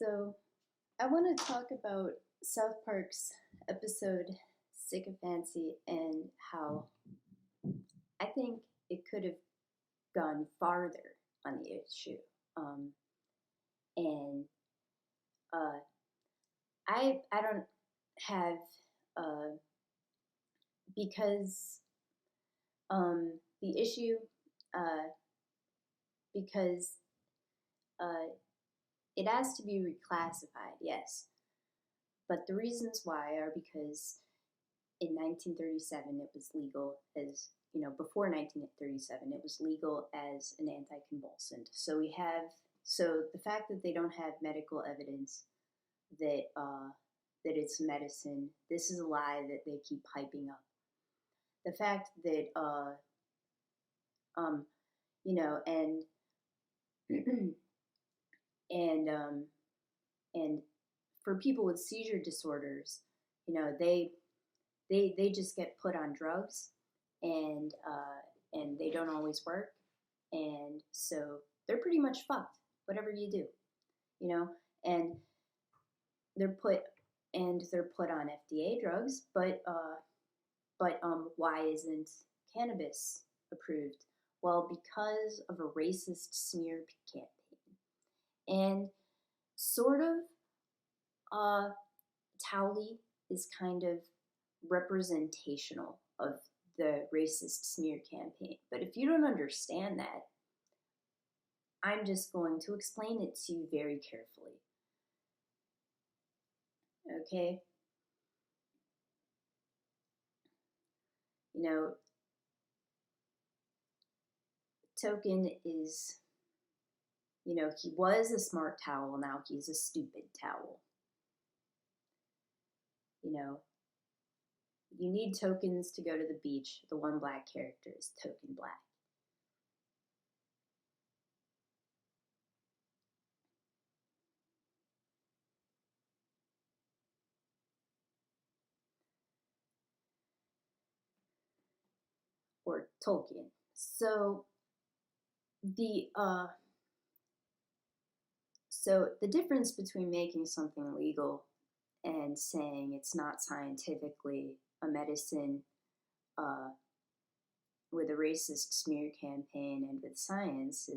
So, I want to talk about South Park's episode Sikofancy and how I think it could have gone farther on the issue. Um, and uh, I don't have uh, because the issue uh, because it has to be reclassified, yes, but the reasons why are because in 1937 it was legal as before 1937 it was legal as an anticonvulsant. So the fact that they don't have medical evidence that that it's medicine, this is a lie that they keep hyping up. The fact that um you know and and and for people with seizure disorders, they just get put on drugs, and they don't always work, and so they're pretty much fucked whatever you do, you know and they're put they're put on FDA drugs, but why isn't cannabis approved? Well, because of a racist smear campaign. And sort of Towley is kind of representational of the racist smear campaign. But if you don't understand that, I'm just going to explain it to you very carefully. Okay? Token is, he was a smart towel, now he's a stupid towel. You need tokens to go to the beach. The one black character is Token Black. Or Tolkien. So the difference between making something legal and saying it's not scientifically a medicine, with a racist smear campaign and with science,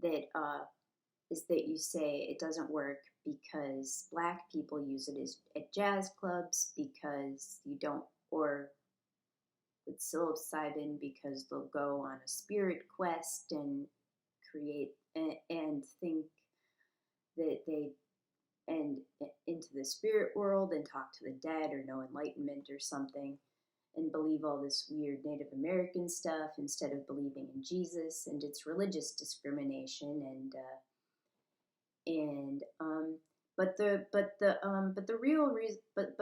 that you say it doesn't work because black people use it at jazz clubs, because you don't, or with psilocybin because they'll go on a spirit quest and create and think that they and into the spirit world and talk to the dead or know enlightenment or something, and believe all this weird Native American stuff instead of believing in Jesus. And it's religious discrimination. But the real reason, but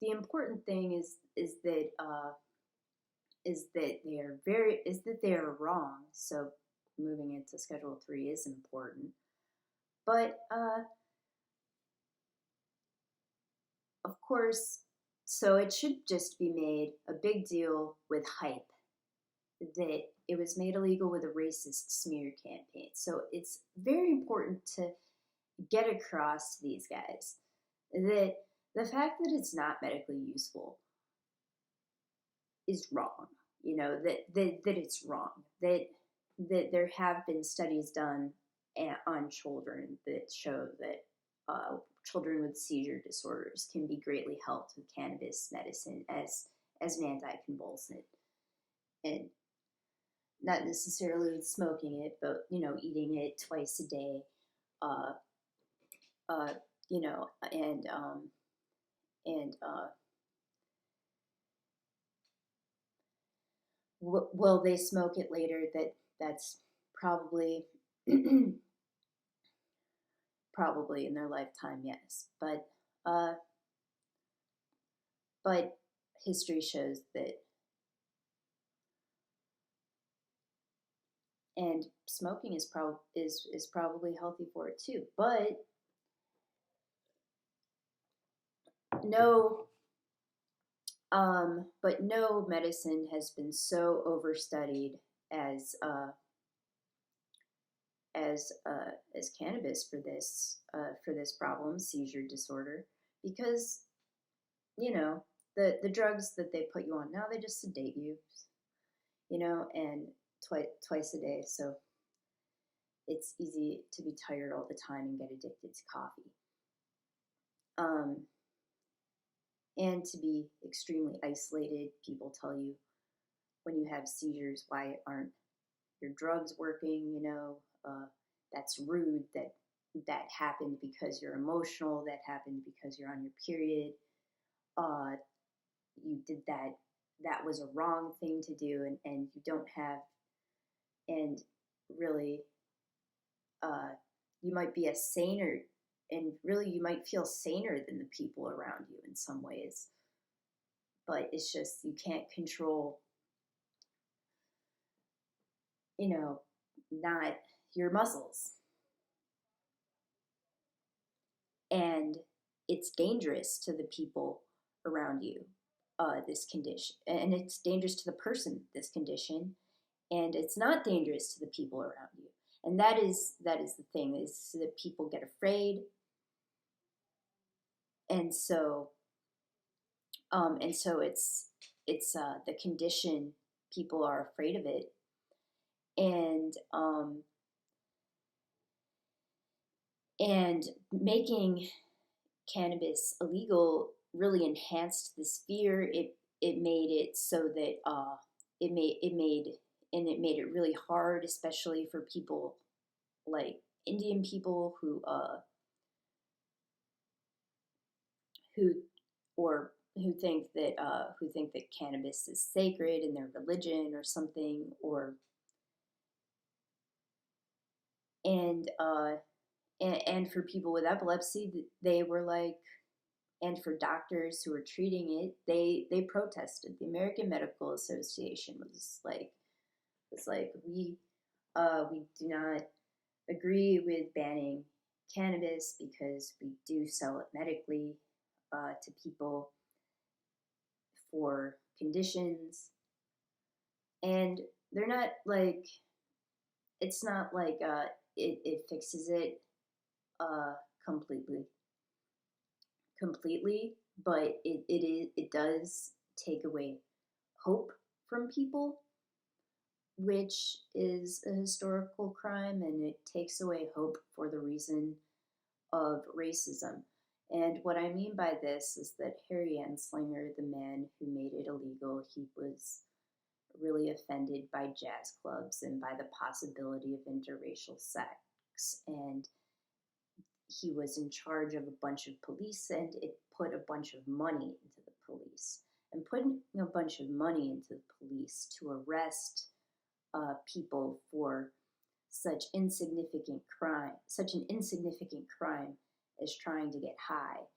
the important thing is that they are wrong. So moving into Schedule 3 is important, but of course, so it should just be made a big deal with hype that it was made illegal with a racist smear campaign. So it's very important to get across to these guys that the fact that it's not medically useful is wrong. That it's wrong. That there have been studies done on children that show that children with seizure disorders can be greatly helped with cannabis medicine as an anticonvulsant, and not necessarily with smoking it, but eating it twice a day, and will they smoke it later? That's probably probably in their lifetime, yes, but history shows that, and smoking is probably healthy for it too, but no medicine has been so overstudied as as cannabis for this problem, seizure disorder, because the drugs that they put you on now, they just sedate you, and twice a day, so it's easy to be tired all the time and get addicted to coffee. And to be extremely isolated. People tell you when you have seizures, why aren't your drugs working? That's rude. That happened because you're emotional. That happened because you're on your period. You did that. That was a wrong thing to do, and you don't have. And really, you might be a saner, and really you might feel saner than the people around you in some ways. But it's just you can't control, not your muscles. And it's dangerous to the people around you, this condition. And it's dangerous to the person, this condition. And it's not dangerous to the people around you. And that is the thing, is that people get afraid. And so it's the condition, people are afraid of it. And making cannabis illegal really enhanced this fear. It made it so that it made it really hard, especially for people like Indian people who think that cannabis is sacred in their religion or something, and for people with epilepsy, they were like, and for doctors who were treating it, they protested. The American Medical Association was like we do not agree with banning cannabis because we do sell it medically to people for conditions, and they're not like, it's not like it fixes it completely, but it does take away hope from people, which is a historical crime, and it takes away hope for the reason of racism. And what I mean by this is that Harry Anslinger, the man who made it illegal, he was really offended by jazz clubs and by the possibility of interracial sex. And he was in charge of a bunch of police, and it put a bunch of money into the police. And putting a bunch of money into the police to arrest people for such an insignificant crime as trying to get high,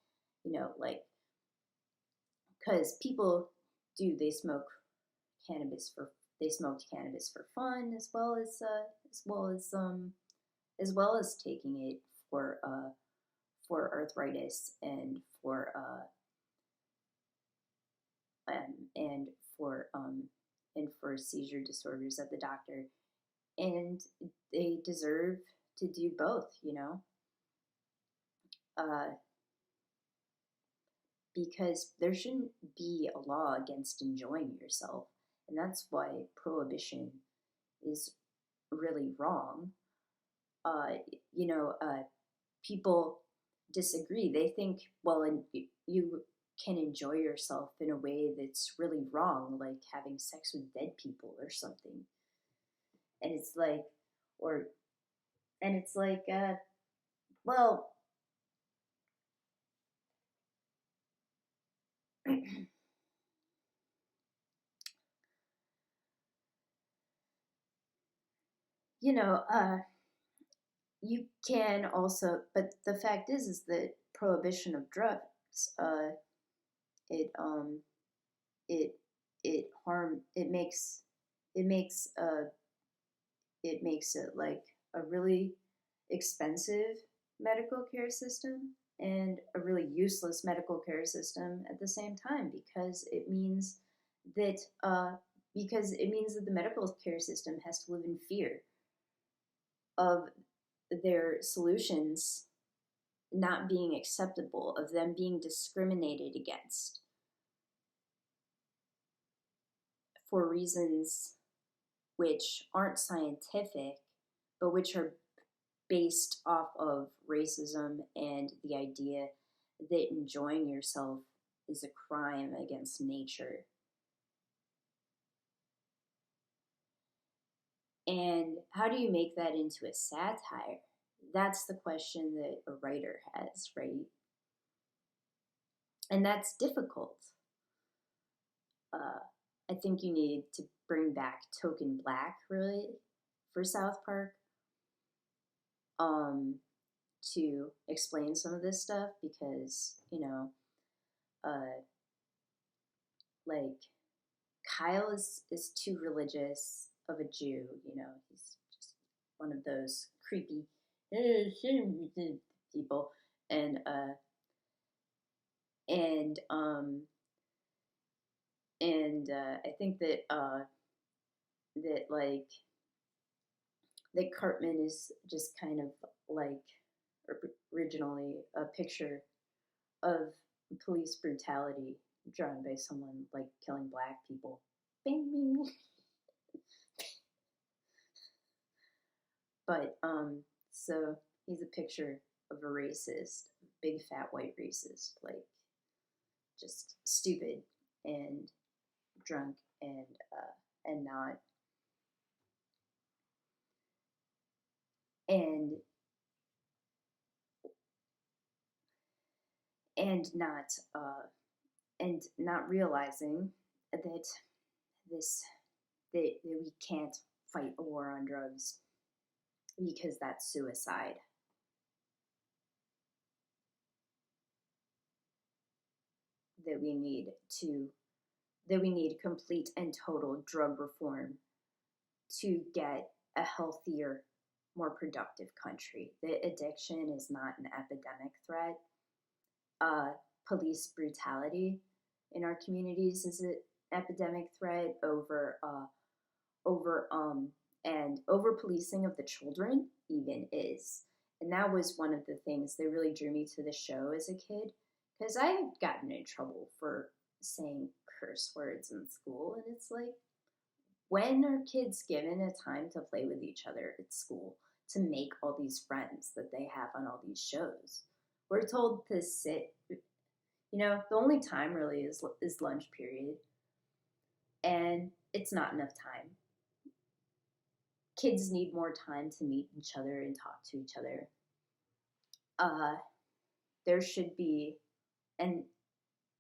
because people they smoked cannabis for fun, as well as taking it for arthritis and for seizure disorders at the doctor, and they deserve to do both, because there shouldn't be a law against enjoying yourself, and that's why prohibition is really wrong. People disagree. They think, well, you can enjoy yourself in a way that's really wrong, like having sex with dead people or something. And it's like, well, you can also, but the fact is that prohibition of drugs, it makes it like a really expensive medical care system and a really useless medical care system at the same time, because it means that the medical care system has to live in fear of their solutions not being acceptable, of them being discriminated against for reasons which aren't scientific, but which are based off of racism and the idea that enjoying yourself is a crime against nature. And how do you make that into a satire? That's the question that a writer has, right? And that's difficult. I think you need to bring back Token Black, really, for South Park, to explain some of this stuff, because, like, Kyle is too religious of a Jew, he's just one of those creepy people, and I think that like that Cartman is just kind of like originally a picture of police brutality drawn by someone like killing black people. Bing, bing. But so he's a picture of a racist, big fat white racist, like just stupid and drunk and not and not and not realizing that that we can't fight a war on drugs because that's suicide. That we need complete and total drug reform to get a healthier, more productive country. That addiction is not an epidemic threat. Police brutality in our communities is an epidemic threat. And over policing of the children even is. And that was one of the things that really drew me to the show as a kid, because I had gotten in trouble for saying curse words in school, and it's like, when are kids given a time to play with each other at school, to make all these friends that they have on all these shows? We're told to sit, the only time really is lunch period, and it's not enough time. Kids need more time to meet each other and talk to each other. There should be, and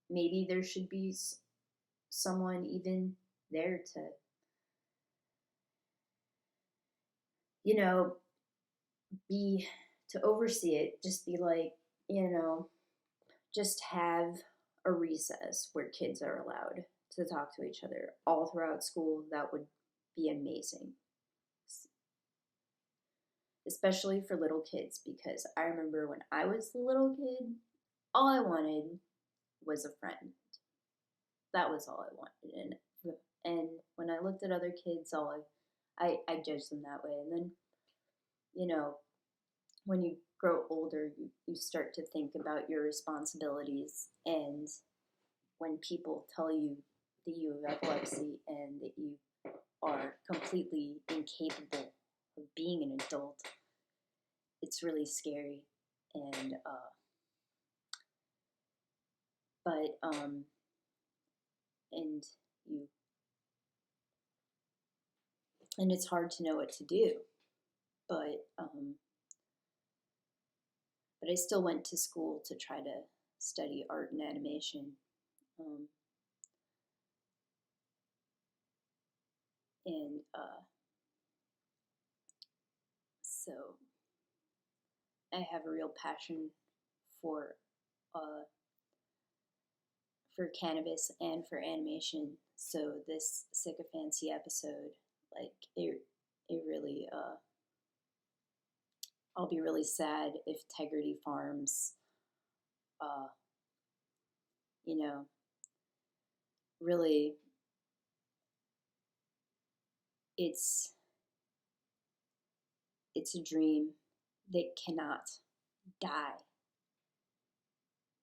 maybe there should be someone even there to, to oversee it. Just be like, just have a recess where kids are allowed to talk to each other all throughout school. That would be amazing. Especially for little kids, because I remember when I was the little kid, all I wanted was a friend. That was all I wanted. And when I looked at other kids, I judged them that way. And then, when you grow older, you start to think about your responsibilities. And when people tell you that you have epilepsy and that you are completely incapable of being an adult, it's really scary. And and it's hard to know what to do. But I still went to school to try to study art and animation. So I have a real passion for cannabis and for animation. So this Sikofancy episode, like, it really, I'll be really sad if Tegrity Farms, really, it's a dream that cannot die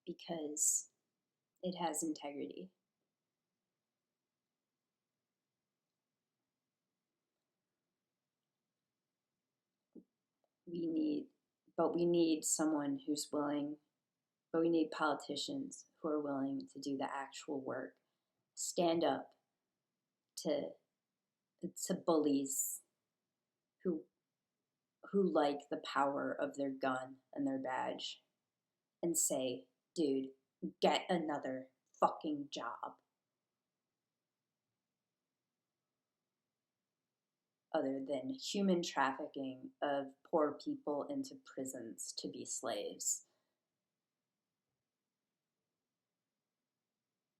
because it has integrity. We need someone who's willing, but we need politicians who are willing to do the actual work, stand up to bullies who like the power of their gun and their badge and say, dude, get another fucking job. Other than human trafficking of poor people into prisons to be slaves.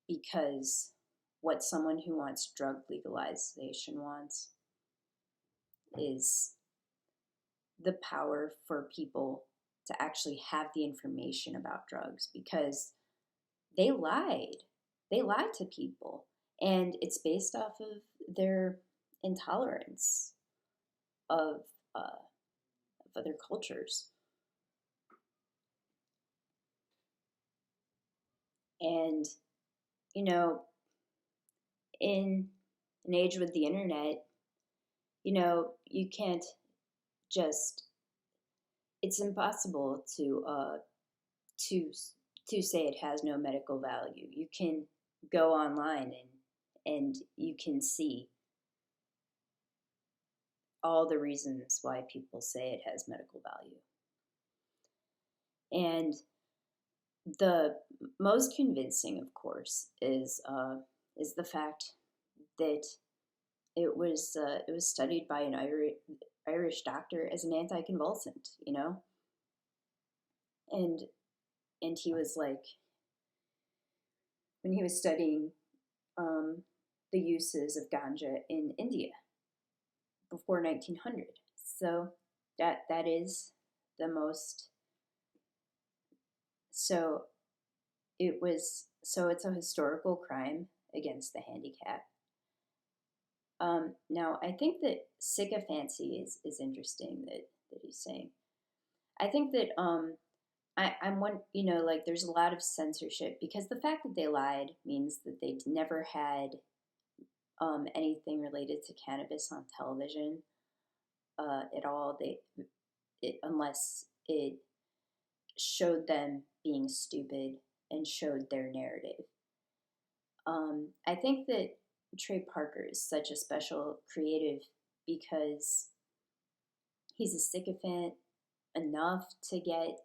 Because what someone who wants drug legalization wants is the power for people to actually have the information about drugs, because they lied. They lied to people. And it's based off of their intolerance of other cultures. And, you know, in an age with the internet, you know, you can't just, it's impossible to say it has no medical value. You can go online and you can see all the reasons why people say it has medical value. And the most convincing, of course, is the fact that it was studied by an Irish doctor as an anticonvulsant, you know, and he was like, when he was studying the uses of ganja in India before 1900. So that is the most. So it's a historical crime against the handicapped. Now, I think that Sikofancy is interesting that he's saying. I think that I'm one, you know, like there's a lot of censorship because the fact that they lied means that they never had anything related to cannabis on television at all. Unless it showed them being stupid and showed their narrative. I think that Trey Parker is such a special creative because he's a sycophant enough to get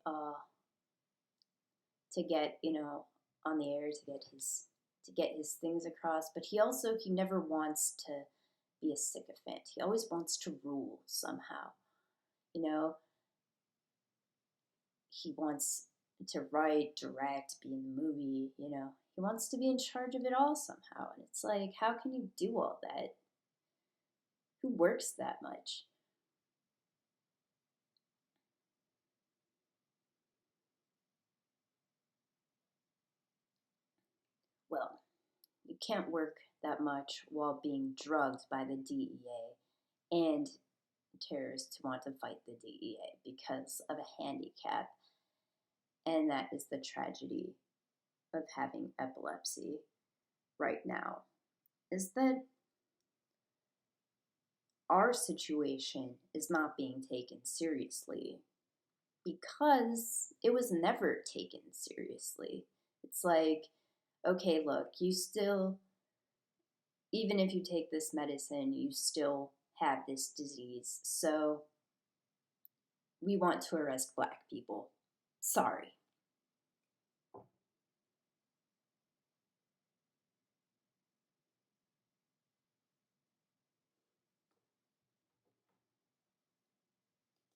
you know, on the air, to get his things across, but he never wants to be a sycophant. He always wants to rule somehow. You know, he wants to write, direct, be in the movie, you know. He wants to be in charge of it all somehow. And it's like, how can you do all that? Who works that much? Well, you can't work that much while being drugged by the DEA and terrorists who want to fight the DEA because of a handicap. And that is the tragedy of having epilepsy right now, is that our situation is not being taken seriously because it was never taken seriously. It's like, okay, look, you still, even if you take this medicine, you still have this disease. So we want to arrest Black people. Sorry.